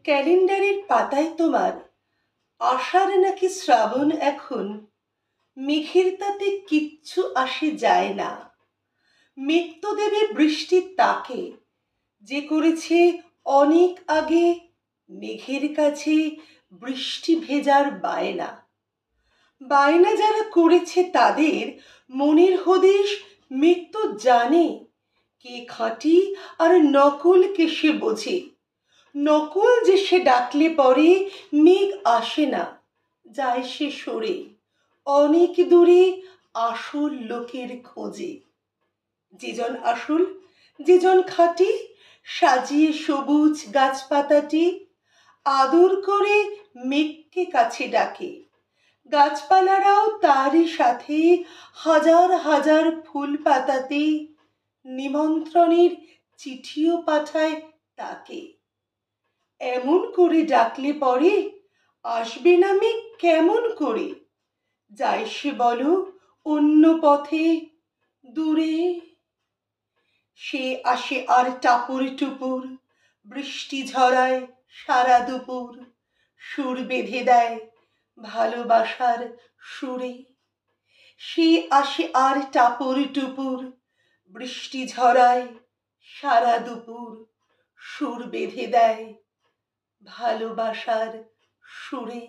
ক্যালেন্ডারের পাতায় তোমার আষাঢ় নাকি শ্রাবণ এখন, মেঘের তাতে কিচ্ছু আসে যায় না। মেঘ তো দেবে বৃষ্টির তাকে, যে করেছে অনেক আগে মেঘের কাছে বৃষ্টি ভেজার বায়না। বায়না যারা করেছে তাদের মনের হদিশ মেঘ তো জানে, কে খাঁটি আর নকল কে সে বোঝে। নকল যে সে ডাকলে পরে মেঘ আসে না, যায় সে সরে অনেক দূরে আসল লোকের খোঁজে। যেজন আসল, যেজন খাঁটি, সাজিয়ে সবুজ গাছপাতাটি আদর করে মেঘকে কাছে ডাকে। গাছপালারাও তারই সাথে হাজার হাজার ফুল পাতাতে নিমন্ত্রণের চিঠিও পাঠায় তাকে। এমন করে ডাকলে পরে আসবে না মেঘ কেমন করে? যায় সে বলো অন্য পথে দূরে। সে আসে আর টাপুর টুপুর, বৃষ্টি ঝরায় সারা দুপুর, সুর বেঁধে দেয় ভালোবাসার সুরে। সে আসে আর টাপুর টুপুর, বৃষ্টি ঝরায় সারা দুপুর, সুর বেঁধে দেয় ভালোবাসার সুরে।